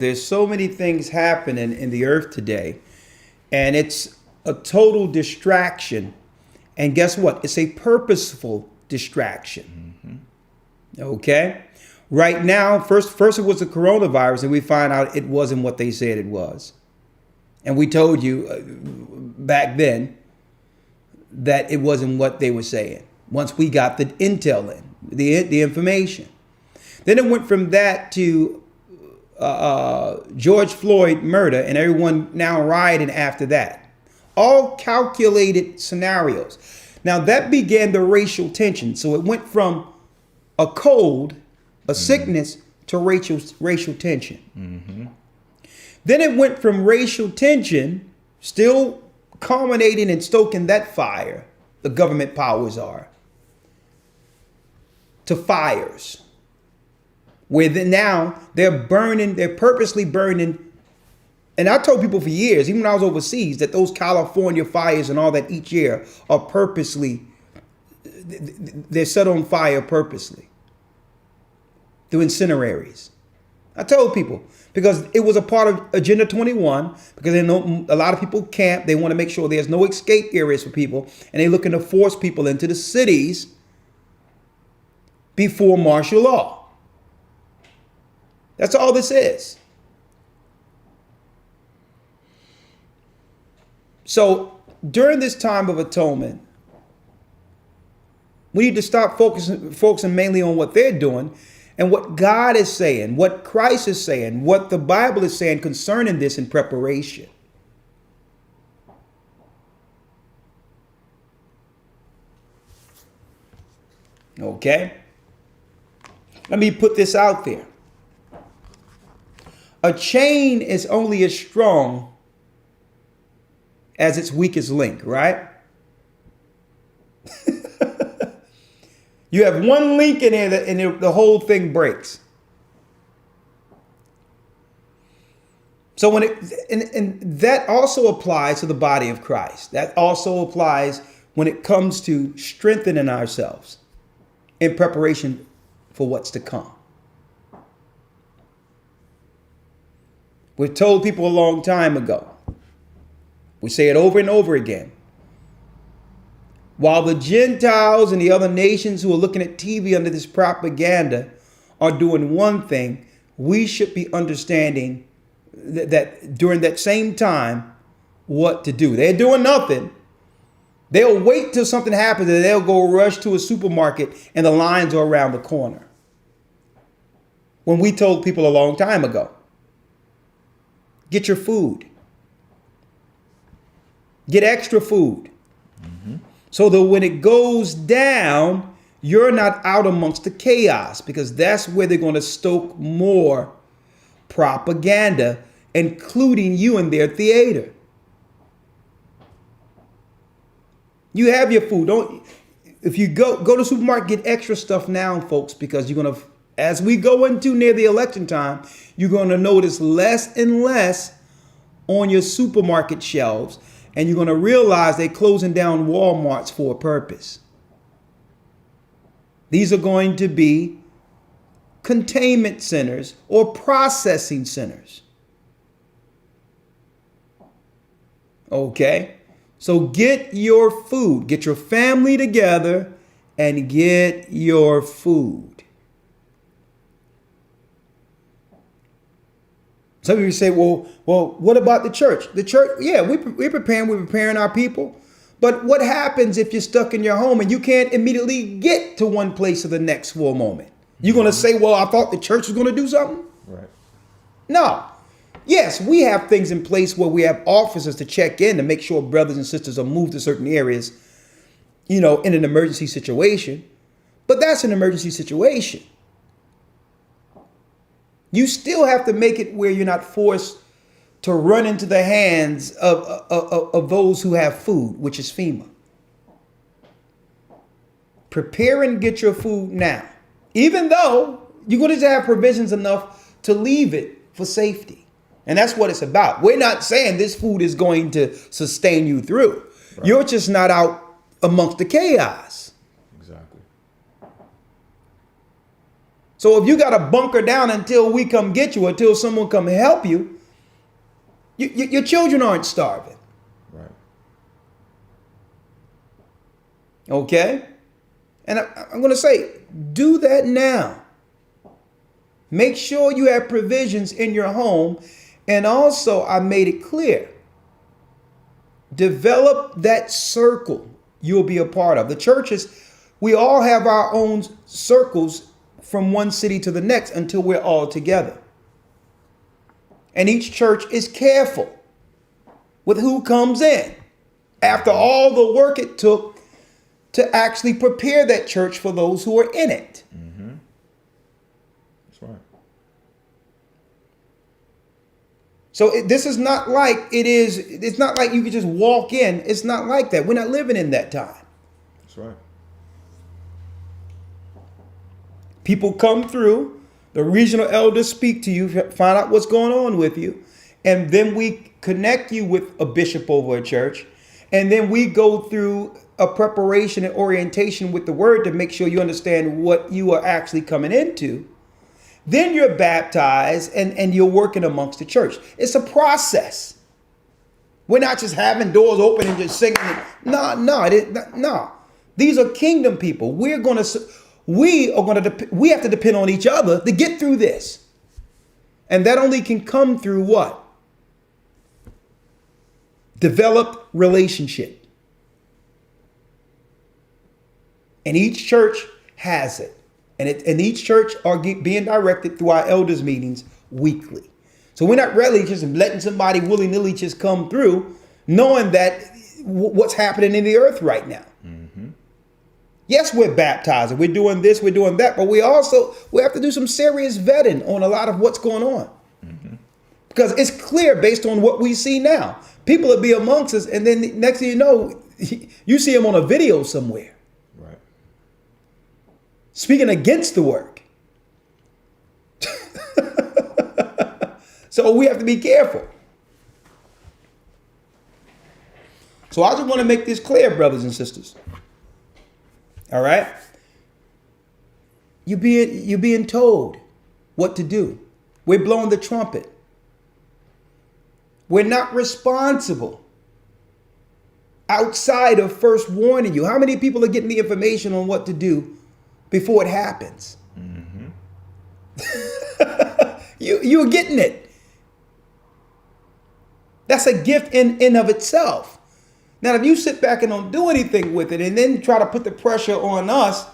There's so many things happening in the earth today, and it's a total distraction. And guess what? It's a purposeful distraction. Okay? Right now, first it was the coronavirus, and we find out it wasn't what they said it was. And we told you back then that it wasn't what they were saying. Once we got the intel in, the information. Then it went from that to George Floyd murder, and everyone now rioting after that. All calculated scenarios. Now that began the racial tension. So it went from a cold, a sickness, to racial tension. Then it went from racial tension, still culminating and stoking that fire, the government powers are, to fires, where now they're purposely burning. And I told people for years, even when I was overseas, that those California fires and all that each year are purposely, they're set on fire purposely through incineraries. I told people, because it was a part of Agenda 21, because they know a lot of people camp. They want to make sure there's no escape areas for people, and they're looking to force people into the cities before martial law. That's all this is. So during this time of atonement, we need to stop focusing mainly on what they're doing and what God is saying, what Christ is saying, what the Bible is saying concerning this in preparation. Okay? Let me put this out there. A chain is only as strong as its weakest link, right? You have one link in there and the whole thing breaks. So and that also applies to the body of Christ. That also applies when it comes to strengthening ourselves in preparation for what's to come. We've told people a long time ago. We say it over and over again. While the Gentiles and the other nations who are looking at TV under this propaganda are doing one thing, we should be understanding that during that same time, what to do. They're doing nothing. They'll wait till something happens and they'll go rush to a supermarket and the lines are around the corner. When we told people a long time ago, get your food. Get extra food. So that when it goes down, you're not out amongst the chaos, because that's where they're going to stoke more propaganda, including you in their theater. You have your food. If you go to the supermarket, get extra stuff now, folks, because you're going to, as we go into near the election time, you're going to notice less and less on your supermarket shelves. And you're going to realize they're closing down Walmarts for a purpose. These are going to be containment centers or processing centers. Okay? So get your food. Get your family together and get your food. Some of you say, well, what about the church? The church, yeah, we're preparing our people. But what happens if you're stuck in your home and you can't immediately get to one place or the next for a moment? You're going to say, well, I thought the church was going to do something? Right. No. Yes, we have things in place where we have officers to check in to make sure brothers and sisters are moved to certain areas, in an emergency situation. But that's an emergency situation. You still have to make it where you're not forced to run into the hands of those who have food, which is FEMA. Prepare and get your food now, even though you're going to have provisions enough to leave it for safety. And that's what it's about. We're not saying this food is going to sustain you through. Right. You're just not out amongst the chaos. Exactly. So if you got to bunker down until we come get you, until someone come help you, your children aren't starving. Right. Okay? And I'm going to say, do that now. Make sure you have provisions in your home. And also, I made it clear, develop that circle you'll be a part of. The churches, we all have our own circles from one city to the next until we're all together. And each church is careful with who comes in after all the work it took to actually prepare that church for those who are in it. Mm-hmm. That's right. So this is not like it's not like you can just walk in. It's not like that. We're not living in that time. That's right. People come through, the regional elders speak to you, find out what's going on with you, and then we connect you with a bishop over a church, and then we go through a preparation and orientation with the word to make sure you understand what you are actually coming into. Then you're baptized and you're working amongst the church. It's a process. We're not just having doors open and just singing. No. These are kingdom people. We have to depend on each other to get through this. And that only can come through what? Developed relationship. And each church has it. And each church are being directed through our elders meetings weekly. So we're not really just letting somebody willy-nilly just come through knowing that what's happening in the earth right now. Mm-hmm. Yes, we're baptizing. We're doing this, we're doing that. But we have to do some serious vetting on a lot of what's going on. Mm-hmm. Because it's clear based on what we see now. People will be amongst us, and then next thing you know, you see them on a video somewhere. Right. Speaking against the work. So we have to be careful. So I just want to make this clear, brothers and sisters. All right? You're being told what to do. We're blowing the trumpet. We're not responsible outside of first warning you. How many people are getting the information on what to do before it happens? Mm-hmm. You're getting it. That's a gift in of itself. Now, if you sit back and don't do anything with it and then try to put the pressure on us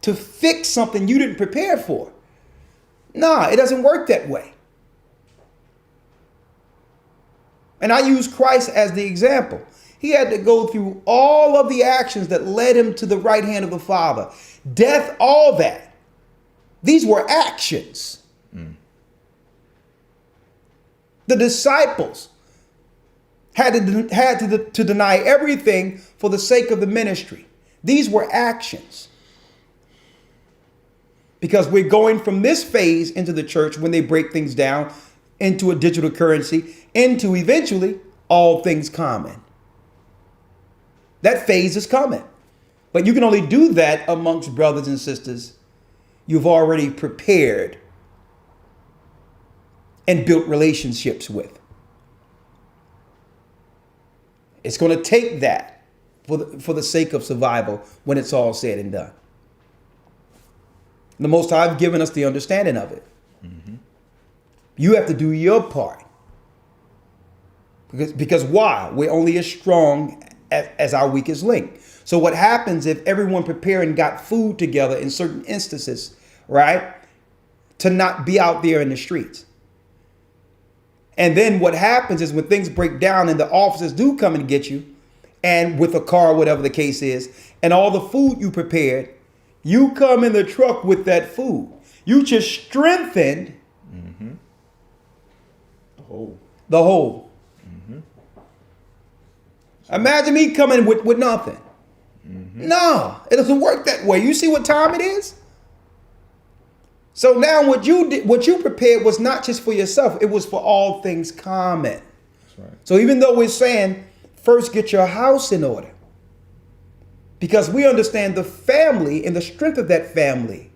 to fix something you didn't prepare for, nah, it doesn't work that way. And I use Christ as the example. He had to go through all of the actions that led him to the right hand of the Father. Death, all that. These were actions. Mm. The disciples had to deny everything for the sake of the ministry. These were actions. Because we're going from this phase into the church when they break things down into a digital currency, into eventually all things common. That phase is coming. But you can only do that amongst brothers and sisters you've already prepared and built relationships with. It's going to take that for the sake of survival when it's all said and done. The Most High have given us the understanding of it. Mm-hmm. You have to do your part. Because why? We're only as strong as our weakest link. So what happens if everyone prepared and got food together in certain instances, right? To not be out there in the streets. And then what happens is when things break down and the officers do come and get you, and with a car, whatever the case is, and all the food you prepared, you come in the truck with that food. You just strengthened Mm-hmm. the whole. Mm-hmm. Imagine me coming with nothing. Mm-hmm. No, it doesn't work that way. You see what time it is? So now what you prepared was not just for yourself, it was for all things common. That's right. So even though we're saying first get your house in order, because we understand the family and the strength of that family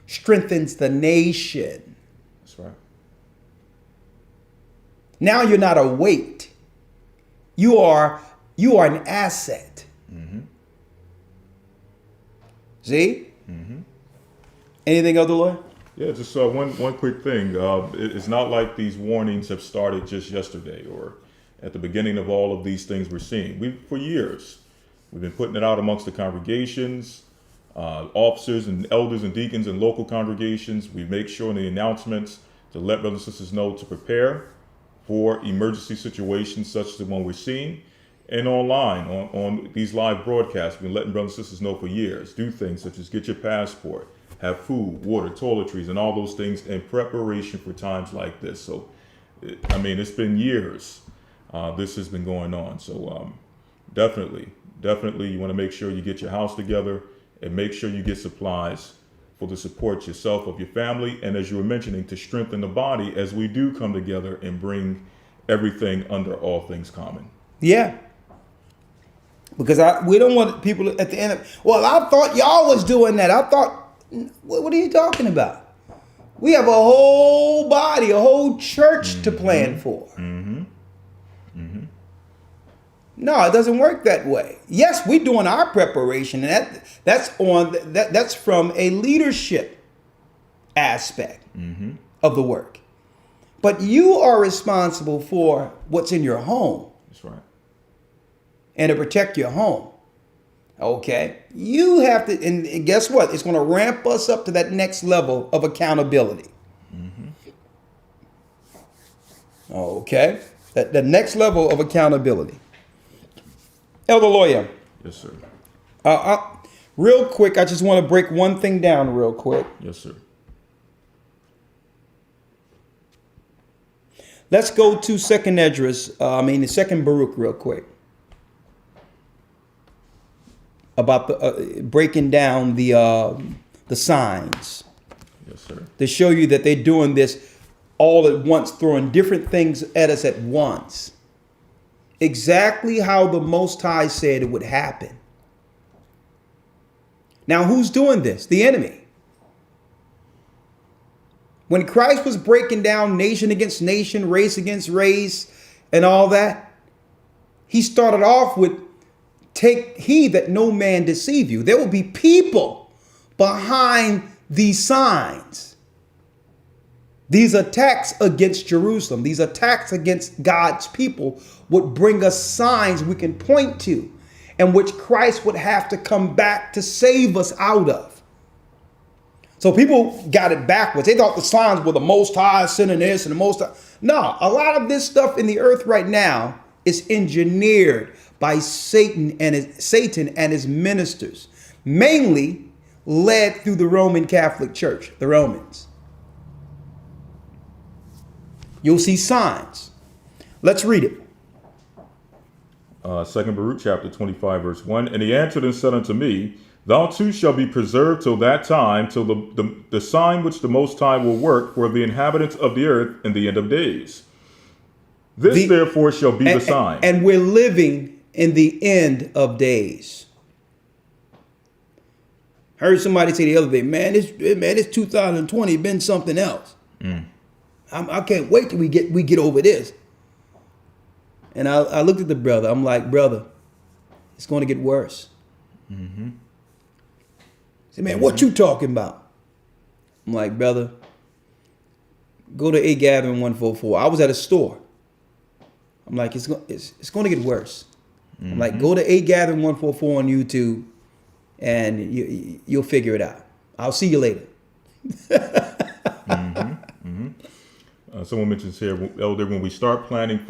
strengthens the nation. That's right. Now you're not a weight. You are an asset. See? Anything other, Lord? Yeah, just one quick thing. It's not like these warnings have started just yesterday or at the beginning of all of these things we're seeing. For years, we've been putting it out amongst the congregations, officers and elders and deacons in local congregations. We make sure in the announcements to let brothers and sisters know to prepare for emergency situations such as the one we're seeing. And online, on these live broadcasts, we've been letting brothers and sisters know for years. Do things such as get your passport, have food, water, toiletries, and all those things in preparation for times like this. So, I mean, it's been years this has been going on. So definitely, you want to make sure you get your house together and make sure you get supplies for the support yourself of your family. And as you were mentioning, to strengthen the body as we do come together and bring everything under all things common. Yeah. Because we don't want people at the end of, well, I thought y'all was doing that. I thought, what are you talking about? We have a whole body, a whole church to plan for. No, it doesn't work that way. Yes, we're doing our preparation, and that's from a leadership aspect of the work. But you are responsible for what's in your home. That's right. And to protect your home. Okay? You have to, and guess what? It's going to ramp us up to that next level of accountability. Okay? The next level of accountability. Elder Lawyer. Yes, sir. Real quick, I just want to break one thing down real quick. Yes, sir. Let's go to the second Baruch real quick. About the breaking down the signs. Yes, sir. To show you that they're doing this all at once, throwing different things at us at once. Exactly how the Most High said it would happen. Now, who's doing this? The enemy. When Christ was breaking down nation against nation, race against race, and all that, he started off with, take heed that no man deceive you. There will be people behind these signs. These attacks against Jerusalem, these attacks against God's people would bring us signs we can point to, and which Christ would have to come back to save us out of. So people got it backwards. They thought the signs were the Most High sending this and the Most High. No, a lot of this stuff in the earth right now is engineered by Satan and his ministers, mainly led through the Roman Catholic Church, the Romans. You'll see signs. Let's read it. 2nd Baruch chapter 25 verse 1. And he answered and said unto me, Thou too shalt be preserved till that time, till the sign which the Most High will work for the inhabitants of the earth in the end of days. This therefore shall be the sign. And we're living in the end of days. Heard somebody say the other day, man, it's 2020, been something else. I can't wait till we get over this. And I looked at the brother. I'm like, brother, it's going to get worse. He said, man, what you talking about? I'm like, brother, go to A Gathering 144. I was at a store. I'm like, it's going to get worse. I'm like, go to A Gathering 144 on YouTube, and you'll figure it out. I'll see you later. Someone mentions here, Elder, when we start planning for